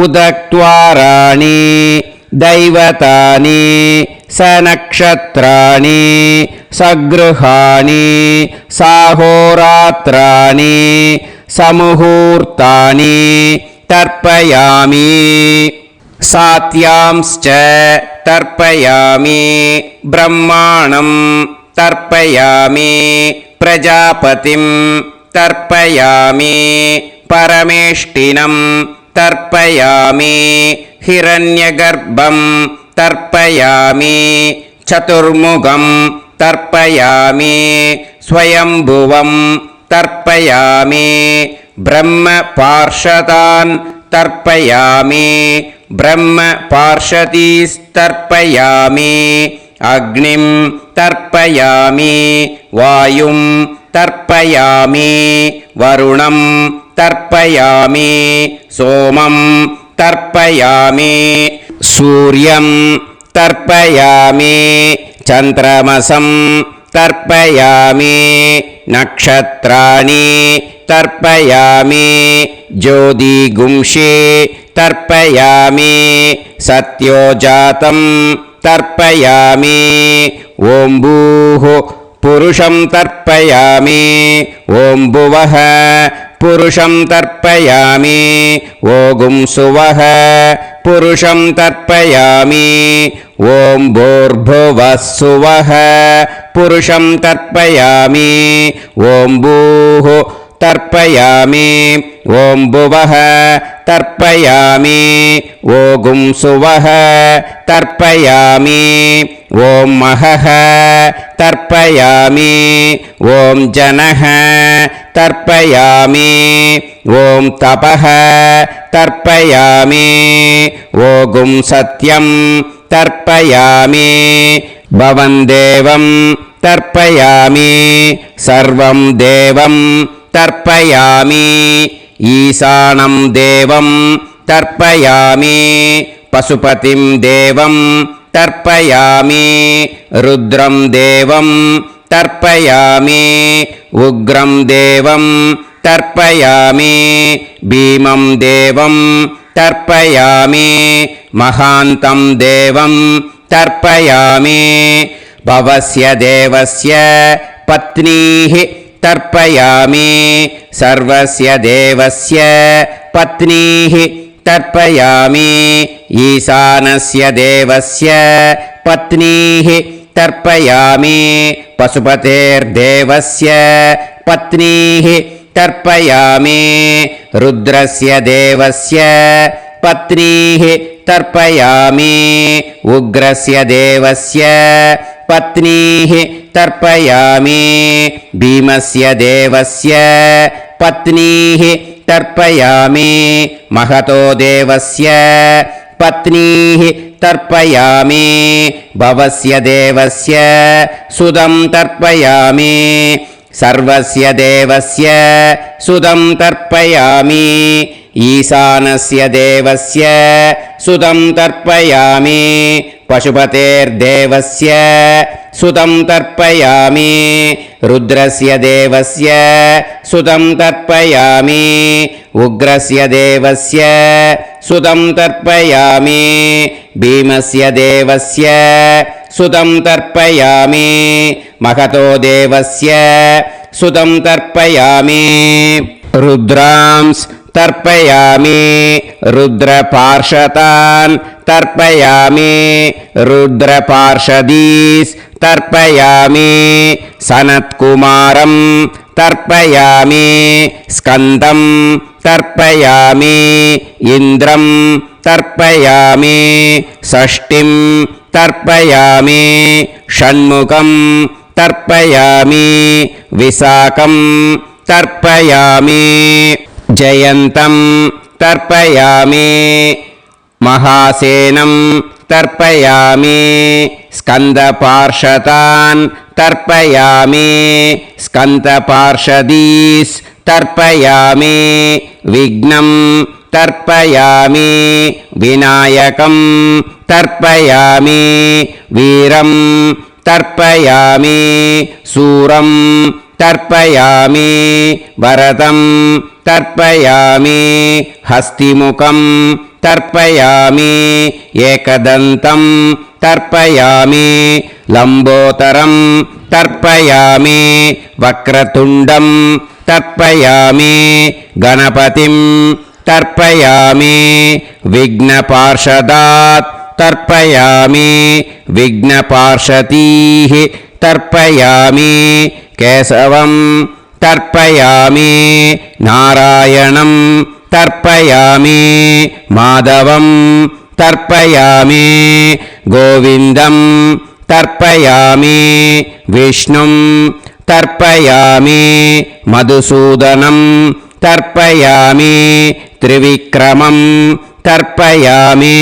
उदक्त्वाराणि दैवतानि सनक्षत्राणि सगृहाणि साहोरात्राणि समुहूर्तानि तर्पयामि सात्यांश्च तर्पयामि ब्रह्माणं तर्पयामि प्रजापतिं तर्पयामि परमेष्टिनं तर्पयामि हिरण्यगर्भं तर्पयामि चतुर्मुखं तर्पयामि स्वयंभुवं तर्पयामि ब्रह्मपार्षदान् तर्पयामि ब्रह्मपार्षदीस्तर्पयामि अग्निं तर्पयामि वायुं तर्पयामि वरुणं तर्पयामि सोमं तर्पयामि सूर्यं तर्पयामि चन्द्रमसं तर्पयामि नक्षत्राणि तर्पयामि ज्योतिगुंषे तर्पयामि सत्योजातं तर्पयामि ॐ भूः पुरुषं तर्पयामि ॐ भुवः पुरुषं तर्पयामि ॐ सुवः पुरुषं तर्पयामि ॐ भूर्भुवः सुवः पुरुषं तर्पयामि ॐ भूः तर्पयामि ॐ भुवः तर्पयामि ॐ सुवः तर्पयामि ॐ महः तर्पयामि ॐ जनः तर्पयामि ॐ तपः तर्पयामि ॐ सत्यं तर्पयामि भवं देवं तर्पयामि सर्वं देवं तर्पयामि ईशानं देवं तर्पयामि पशुपतिं देवं तर्पयामि रुद्रं देवं तर्पयामि उग्रं देवं तर्पयामि भीमं देवं तर्पयामि महान्तं देवं तर्पयामि भवस्य देवस्य पत्नीः तर्पयामि सर्वस्य देवस्य पत्नीः तर्पयामि ईशानस्य देवस्य पत्नीः तर्पयामि पशुपतेर्देवस्य पत्नीः तर्पयामि रुद्रस्य देवस्य पत्नीः तर्पयामि उग्रस्य देवस्य पत्नीः तर्पयामि भीमस्य देवस्य पत्नीः तर्पयामि महतो देवस्य पत्नीः तर्पयामि भवस्य देवस्य सुदं तर्पयामि सर्वस्य देवस्य सुदं तर्पयामि ईशानस्य देवस्य सुदं तर्पयामि पशुपतेर्देवस्य सुदं तर्पयामि रुद्रस्य देवस्य सुदं तर्पयामि उग्रस्य देवस्य सुदं तर्पयामि भीमस्य देवस्य सुदं तर्पयामि महतो देवस्य सुदं तर्पयामि रुद्रांस् तर्पयामि रुद्रपार्षदान् तर्पयामि रुद्रपार्षदीस् तर्पयामि सनत्कुमारं तर्पयामि स्कन्दं तर्पयामि इन्द्रं तर्पयामि षष्टिं तर्पयामि षण्मुखं तर्पयामि विशाखं तर्पयामि जयन्तं तर्पयामि महासेनं तर्पयामि स्कन्दपार्षदान् तर्पयामि स्कन्दपार्षदीस् तर्पयामि विघ्नं तर्पयामि विनायकं तर्पयामि वीरं तर्पयामि सूरं तर्पयामि वरदं तर्पयामि हस्तिमुखं तर्पयामि एकदन्तं तर्पयामि लम्बोदरं तर्पयामि वक्रतुण्डं तर्पयामि गणपतिं तर्पयामि विघ्नपार्षदात् तर्पयामि विघ्नपार्षदीः तर्पयामि केशवं तर्पयामि नारायणं तर्पयामि माधवं तर्पयामि गोविन्दं तर्पयामि विष्णुं तर्पयामि मधुसूदनं तर्पयामि त्रिविक्रमं तर्पयामि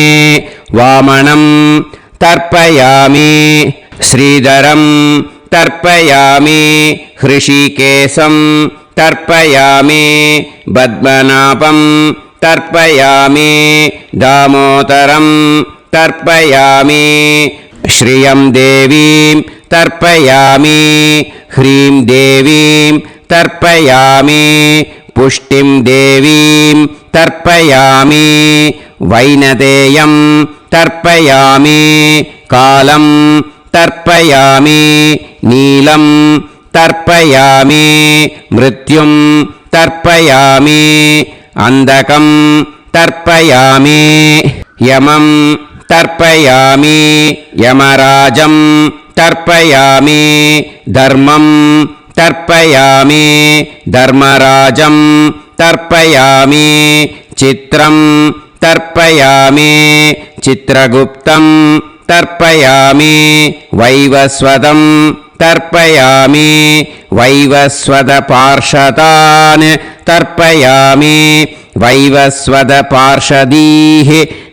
वामनं तर्पयामि श्रीधरं तर्पयामि हृषिकेशं तर्पयामि पद्मनाभं तर्पयामि दामोदरं तर्पयामि श्रियं देवीं तर्पयामि ह्रीं देवीं तर्पयामि पुष्टिं देवीं तर्पयामि वैनदेयं तर्पयामि कालं तर्पयामि नीलं तर्पयामि मृत्युं तर्पयामि अन्धकं तर्पयामि यमं तर्पयामि यमराजं तर्पयामि धर्मं तर्पयामि धर्मराजं तर्पयामि चित्रं तर्पयामि चित्रगुप्तं तर्पयामि वैवस्वतं तर्पयामि वैवस्वतपार्षदान् तर्पयामि वैवस्वतपार्षदीः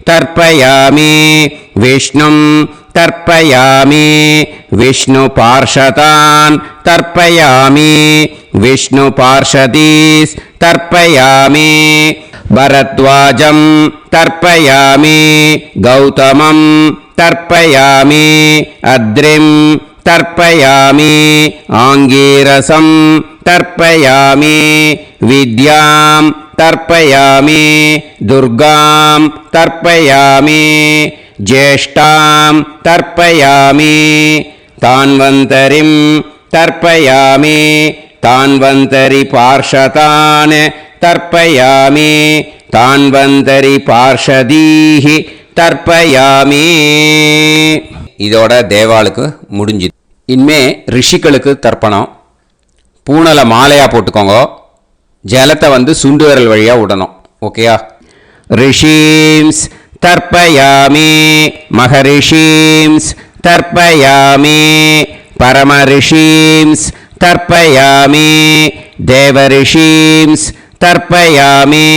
तर्पयामि विष्णुं तर्पयामि विष्णुपार्षदान् तर्पयामि विष्णुपार्षदीस् तर्पयामि भरद्वाजं तर्पयामि गौतमं तर्पयामि अद्रिं तर्पयामि आङ्गीरसं तर्पयामि विद्यां तर्पयामि दुर्गां तर्पयामि ज्येष्ठां तर्पयामि तान्वन्तरिं तर्पयामि तान्वन्तरिपार्षदान् तर्पयामि तान्वन्तरिपार्षदीः தர்ப்பயாமி. இதோட தேவாளுக்கு முடிஞ்சுது. இனிமே ரிஷிகளுக்கு தர்ப்பணம். பூனலை மாலையாக போட்டுக்கோங்க. ஜலத்தை சுண்டு விரல் வழியாக விடணும். ஓகேயா? ரிஷீம்ஸ் தர்ப்பயாமி மகரிஷீம்ஸ் தர்ப்பயாமி பரமரிஷீம்ஸ் தர்ப்பயாமி தேவரிஷீம்ஸ் தர்ப்பயாமி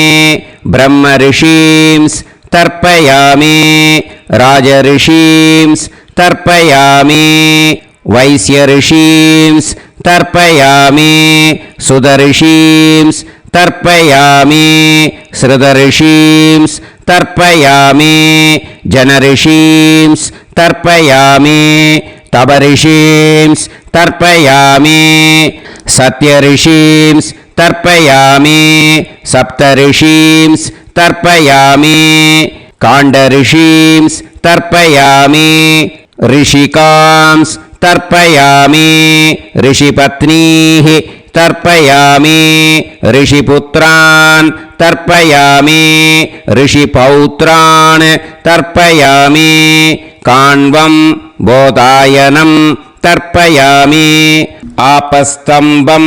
பிரம்மரிஷீம்ஸ் तर्पयामि राजऋषींस् तर्पयामि वैश्यऋषींस् तर्पयामि सुदऋषींस् तर्पयामि श्रुतऋषींस् तर्पयामि जनऋषींस् तर्पयामि तपऋषींस् तर्पयामि सत्यऋषींस् तर्पयामि सप्तऋषींस् तर्पयामि काण्डऋषींस् तर्पयामि ऋषिकांस् तर्पयामि ऋषिपत्नीः तर्पयामि ऋषिपुत्रान् तर्पयामि ऋषिपौत्रान् तर्पयामि काण्वं बोधायनं तर्पयामि आपस्तम्भं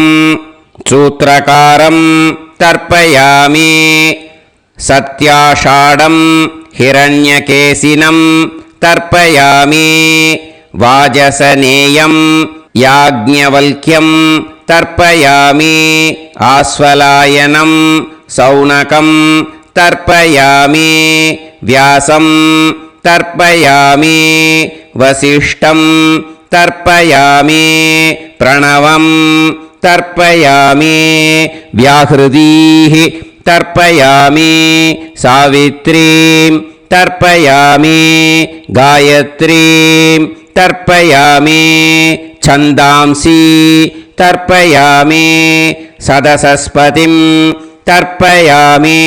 सूत्रकारं तर्पयामि सत्याषाढं हिरण्यकेशिनं तर्पयामि वाजसनेयं याज्ञवल्क्यं तर्पयामि आस्वलायनं सौनकं तर्पयामि व्यासं तर्पयामि वसिष्ठं तर्पयामि प्रणवं तर्पयामि व्याहृदीः तर्पयामि सावित्रीं तर्पयामि गायत्रीं तर्पयामि छन्दांसि तर्पयामि सदसस्पतिं तर्पयामि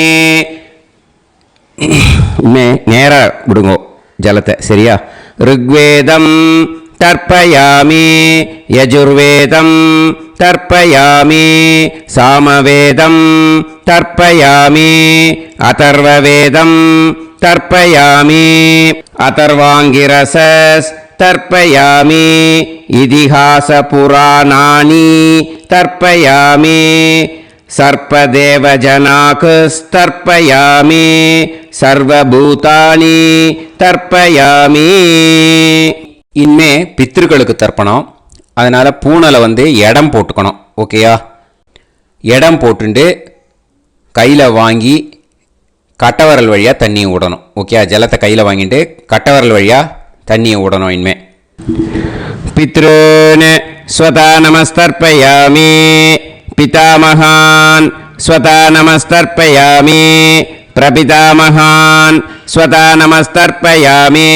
நேரா விடுங்கோ ஜலத்தை சரியா ऋग्वेदं तर्पयामि यजुर्वेदं तर्पयामि सामवेदं तर्पयामि अथर्ववेदं तर्पयामि अथर्वाङ्गिरसस् तर्पयामि इतिहासपुराणानि तर्पयामि सर्पदेवजनाकस्तर्पयामि सर्वभूतानि तर्पयामि இனிமே பித்ருக்களுக்கு தர்ப்பணம். அதனால் பூனலை இடம் போட்டுக்கணும். ஓகேயா? இடம் போட்டுண்டு கையில் வாங்கி கட்டவரல் வழியாக தண்ணியை விடணும். ஓகேயா? ஜலத்தை கையில் வாங்கிட்டு கட்டவரல் வழியாக தண்ணியை விடணும். இனிமே पितॄन् स्वता नमस्तर्पयामि पितामहान् स्वता नमस्तर्पयामि प्रपितामहान् स्वता नमस्तर्पयामि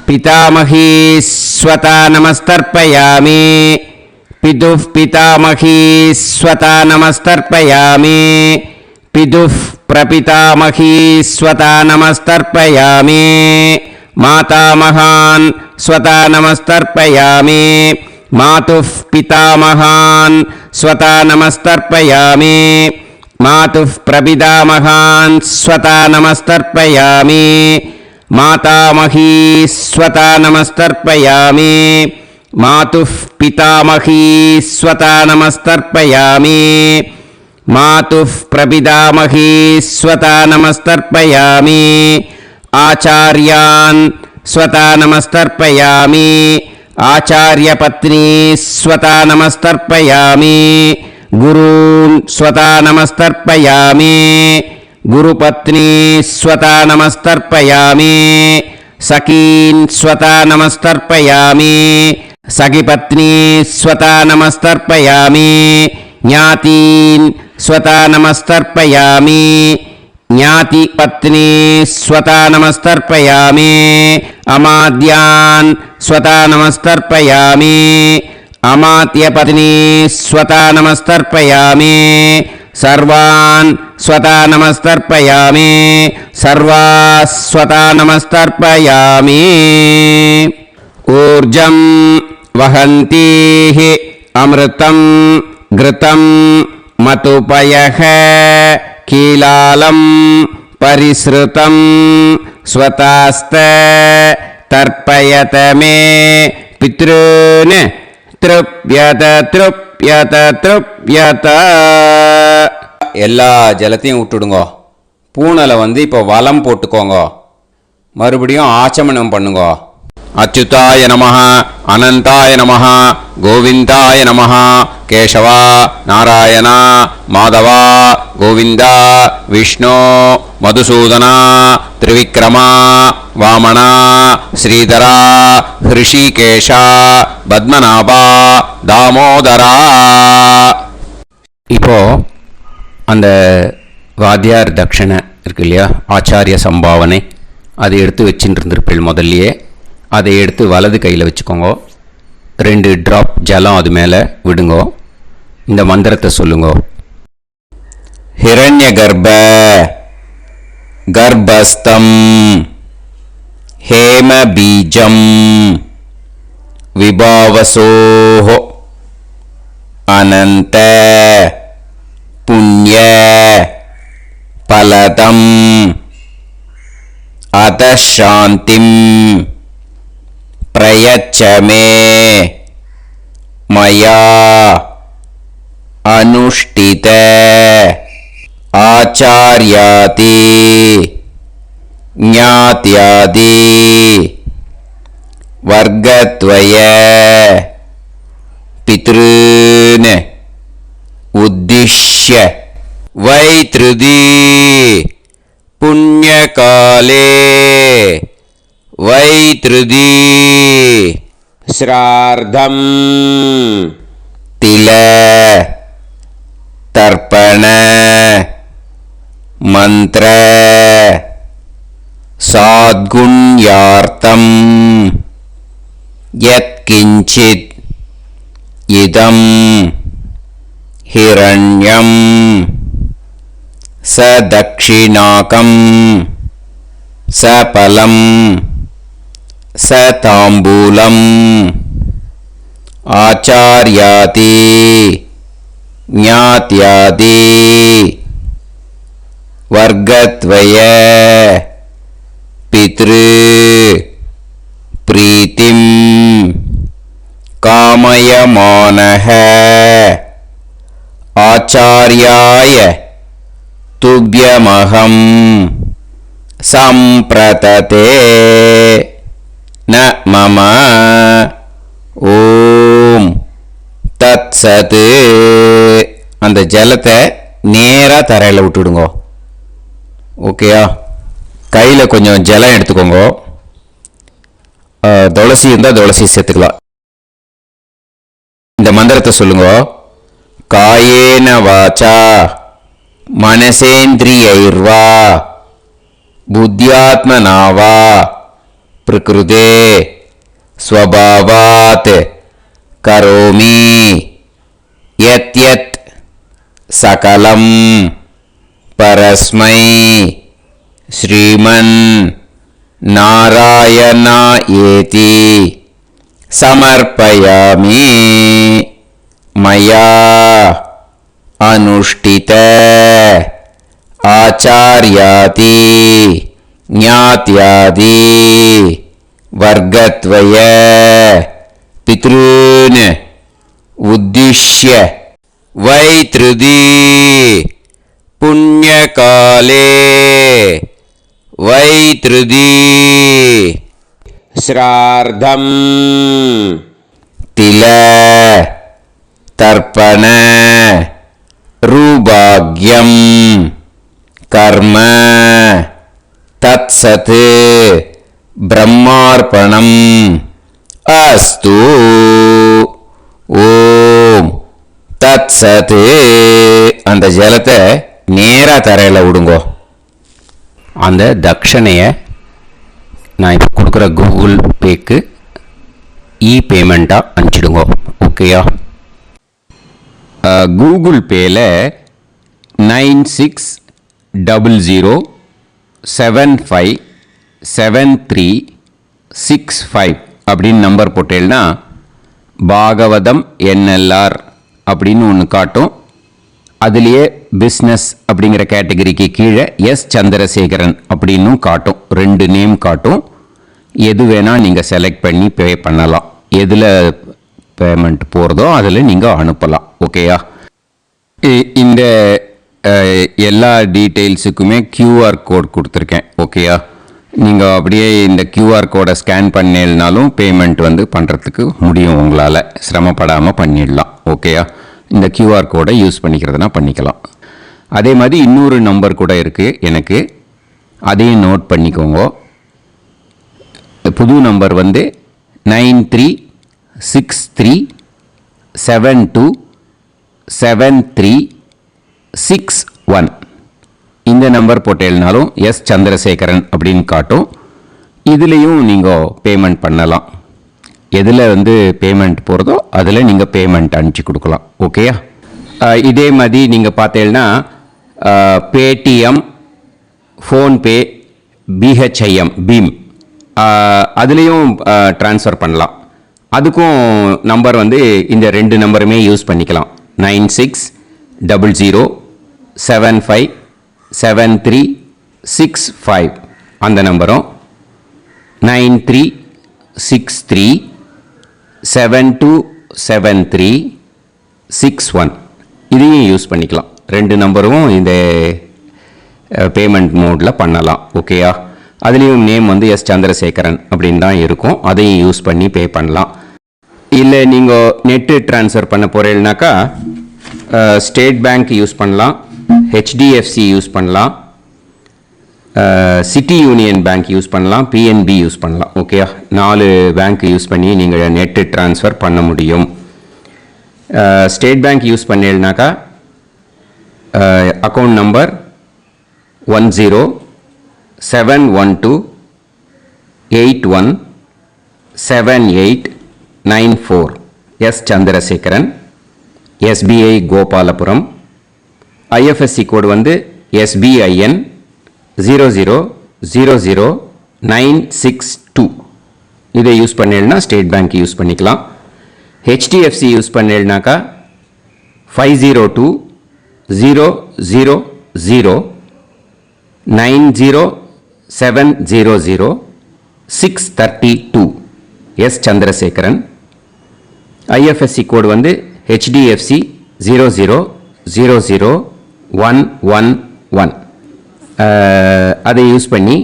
पितामही स्वता नमस्तर्पयामि पितुः पितामही स्वता नमस्तर्पयामि पितुः प्रपितामही स्वता नमस्तर्पयामि मातामहान् स्वता नमस्तर्पयामि मातुः पितामहान् स्वता नमस्तर्पयामि मातुः प्रपितामहान् स्वता नमस्तर्पयामि मातामही स्वता नमस्तर्पयामि मातुः पितामही स्वता नमस्तर्पयामि मातुः प्रपितामही स्वता नमस्तर्पयामि आचार्यान् स्वता नमस्तर्पयामि आचार्यपत्नी स्वता नमस्तर्पयामि गुरून् स्वता नमस्तर्पयामि गुरुपत्नी स्वता नमस्तर्पयामि सखीन् स्वता नमस्तर्पयामि सखिपत्नी स्वता नमस्तर्पयामि ज्ञातीन् स्वता नमस्तर्पयामि ज्ञातिपत्नी स्वता नमस्तर्पयामि अमाद्यान् स्वता नमस्तर्पयामि अमात्यपत्नी स्वता नमस्तर्पयामि सर्वान् स्वता नमस्तर्पयामि सर्वाः स्वता नमस्तर्पयामि ऊर्जं वहन्तीः अमृतं घृतं मतुपयः कीलालं परिसृतं स्वतास्त तर्पयत मे पितॄन् तृप्यत तृप्यत तृप्यत எல்லா ஜலத்தையும் விட்டுடுங்கோ. பூனலை இப்போ வலம் போட்டுக்கோங்க. மறுபடியும் ஆச்சமனம் பண்ணுங்கோ. அச்சுதாய நமஹ அனந்தாய நமஹ கோவிந்தாய நமஹ கேசவா நாராயணா மாதவா கோவிந்தா விஷ்ணு மதுசூதனா திரிவிக்ரமா வாமனா ஸ்ரீதரா ஹிருஷிகேஷா பத்மநாபா தாமோதரா. இப்போ அந்த வாத்தியார் தட்சணை இருக்கு இல்லையா, ஆச்சாரிய சம்பாவனை, அதை எடுத்து வச்சுட்டு இருந்திருப்பேள் முதல்லையே. அதை எடுத்து வலது கையில் வச்சுக்கோங்க. 2 ட்ராப் ஜலம் அது மேலே விடுங்கோ. இந்த மந்திரத்தை சொல்லுங்கோ. ஹிரண்ய கர்ப்ப கர்ப்பஸ்தம் ஹேம பீஜம் விபாவசோஹோ अनंत पुण्य फलदम् अतः शान्तिं प्रयच्छ मे मया अनुष्ठित आचार्यादि ज्ञात्यादि वर्गद्वय पितॄन् उद्दिश्य वैतृदि पुण्यकाले वैतृदि श्राद्धं तिल तर्पण मंत्र साद्गुण्यार्थं यत्किंचित् इदं हिरण्यं स दक्षिणाकं स फलं स ताम्बूलम् आचार्यादि ज्ञात्यादि वर्गद्वय पितृ प्रीतिं कामयमानः आचार्याय तुभ्यमहं संप्रतते न मम ஓம் தத் சத். அந்த ஜலத்தை நேராக தரையில் விட்டுடுங்க. ஓகேயா? கையில் கொஞ்சம் ஜலம் எடுத்துக்கோங்க. துளசி இருந்தால் துளசி சேர்த்துக்கலாம். இந்த மந்திரத்தை சொல்லுங்க. காயேன வாச்சா மனசேந்திரியைர்வா புத்தியாத்மனாவா பிரகிருதே स्वभावात् करोमि यत् यत् सकलं परस्मै श्रीमन् नारायणायेति समर्पयामि मया अनुष्ठित आचार्यादि ज्ञात्यादि वर्गद्वय पितॄन् उद्दिश्य वैतृदि पुण्यकाले वैतृदि श्राद्धं तिल तर्पण रूभाग्यं कर्म तत्सत् ब्रह्मार्पणम् अस्तु. ஓம் தத் சத். அந்த ஜலத்தை நேராக தரையில் விடுங்கோ. அந்த தட்சணையை நான் இப்போ கொடுக்குற கூகுள் பேக்கு பேமெண்ட்டாக அனுப்பிச்சிடுங்கோ. ஓகேயா? கூகுள் பேயில் 9600757365 அப்படின்னு நம்பர் போட்டேன்னா பாகவதம் NLR அப்படின்னு ஒன்று காட்டும். அதுலேயே பிஸ்னஸ் அப்படிங்கிற கேட்டகரிக்கு கீழே எஸ் சந்திரசேகரன் அப்படின்னும் காட்டும். 2 நேம் காட்டும். எது வேணால் நீங்கள் செலக்ட் பண்ணி பே பண்ணலாம். எதில் பேமெண்ட் போகிறதோ அதில் நீங்கள் அனுப்பலாம். ஓகேயா? இந்த எல்லா டீட்டெயில்ஸுக்குமே QR கோட் கொடுத்துருக்கேன். ஓகேயா? நீங்கள் அப்படியே இந்த QR கோடை ஸ்கேன் பண்ணினாலும் பேமெண்ட் பண்ணுறதுக்கு முடியும். உங்களால் சிரமப்படாமல் பண்ணிடலாம். ஓகேயா? இந்த QR கோடை யூஸ் பண்ணிக்கிறதுனா பண்ணிக்கலாம். அதே மாதிரி இன்னொரு நம்பர் கூட இருக்குது எனக்கு. அதையும் நோட் பண்ணிக்கோங்க. புது நம்பர் 9363727361. இந்த நம்பர் போட்டேல்னாலும் எஸ் சந்திரசேகரன் அப்படின்னு காட்டும். இதுலேயும் நீங்கள் பேமெண்ட் பண்ணலாம். எதில் பேமெண்ட் போகிறதோ அதில் நீங்கள் பேமெண்ட் அனுப்பிச்சி கொடுக்கலாம். ஓகேயா? இதே மாதிரி நீங்கள் பார்த்தேன்னா பேடிஎம், ஃபோன்பே, பிஹெச்ஐஎம், பீம் அதுலேயும் ட்ரான்ஸ்ஃபர் பண்ணலாம். அதுக்கும் நம்பர் இந்த 2 நம்பருமே யூஸ் பண்ணிக்கலாம். 9600757365 அந்த நம்பரும் 9363727361 இதையும் யூஸ் பண்ணிக்கலாம். ரெண்டு நம்பரும் இந்த பேமெண்ட் மோடில் பண்ணலாம். ஓகேயா? அதுலேயும் நேம் வந்து எஸ் சந்திரசேகரன் அப்படின்னு தான் இருக்கும். அதையும் யூஸ் பண்ணி பே பண்ணலாம். இல்லை நீங்கள் நெட்டு ட்ரான்ஸ்ஃபர் பண்ண போகிறீங்கனாக்கா ஸ்டேட் பேங்க் யூஸ் பண்ணலாம், ஹெச்டிஎஃப்சி யூஸ் பண்ணலாம், சிட்டி யூனியன் பேங்க் யூஸ் பண்ணலாம், பிஎன்பி யூஸ் பண்ணலாம். ஓகேயா? 4 பேங்க் யூஸ் பண்ணி நீங்கள் நெட்டு ட்ரான்ஸ்ஃபர் பண்ண முடியும். ஸ்டேட் பேங்க் யூஸ் பண்ணீங்கனாக்கா account number 10712817894 S Chandrasekaran, SBI Gopalapuram. IFSC code வந்து SBIN 0000962. இதை யூஸ் பண்ணீங்கன்னா ஸ்டேட் பேங்க் யூஸ் பண்ணிக்கலாம். ஹெச்டிஎஃப்சி யூஸ் பண்ணீங்கனாக்கா 5020009007000632 எஸ் சந்திரசேகரன். ஐஎஃப்எஸ்சி கோடு வந்து HDFC 0000111. அதை யூஸ் பண்ணி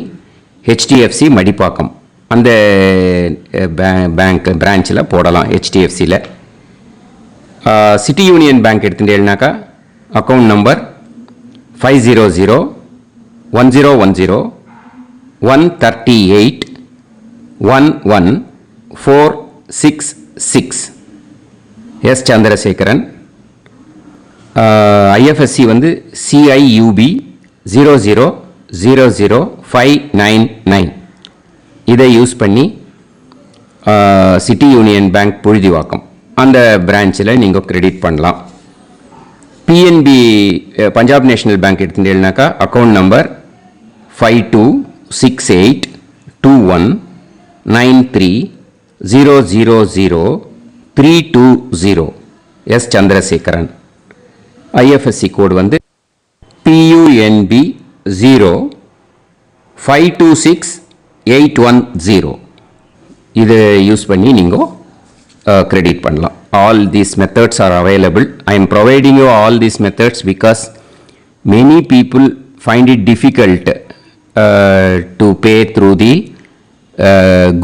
HDFC மடிப்பாக்கம் அந்த பேங்க் பிரான்ச்சில் போடலாம். HDFCயில் சிட்டி யூனியன் பேங்க் எடுத்துட்டேன்னாக்கா account number 5001010381146 S Chandrasekaran. IFSC வந்து CIUB 0000599. இதை யூஸ் பண்ணி சிட்டி யூனியன் பேங்க் புழுதிவாக்கம் அந்த பிரான்ச்சில் நீங்கள் கிரெடிட் பண்ணலாம். பிஎன்பி பஞ்சாப் நேஷனல் பேங்க் எடுத்துட்டேன்னாக்கா account number 52682193000320 S Chandrasekaran. IFSC code வந்து PUNB 0526810. இதை யூஸ் பண்ணி நீங்கள் கிரெடிட் பண்ணலாம். All these methods are available. I am providing you all these methods because many people find it difficult to pay through the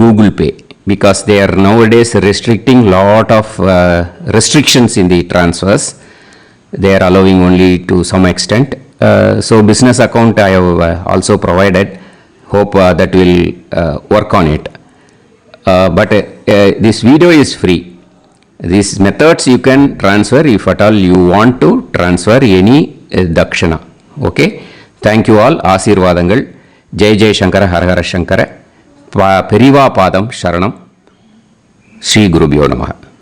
Google Pay because they are nowadays restricting lot of restrictions in the transfers. They are allowing only to some extent. So business account I have also provided. Hope that will work on it. But this video is free. These methods you can transfer if at all you want to transfer any dakshana. Okay. Thank you all. ஆசீர்வாதங்கள். ஜெய் ஜெய் சங்கர ஹர ஹர சங்கர. பெரிவா பாதம் சரணம். ஸ்ரீ குருபியோ நமஹ.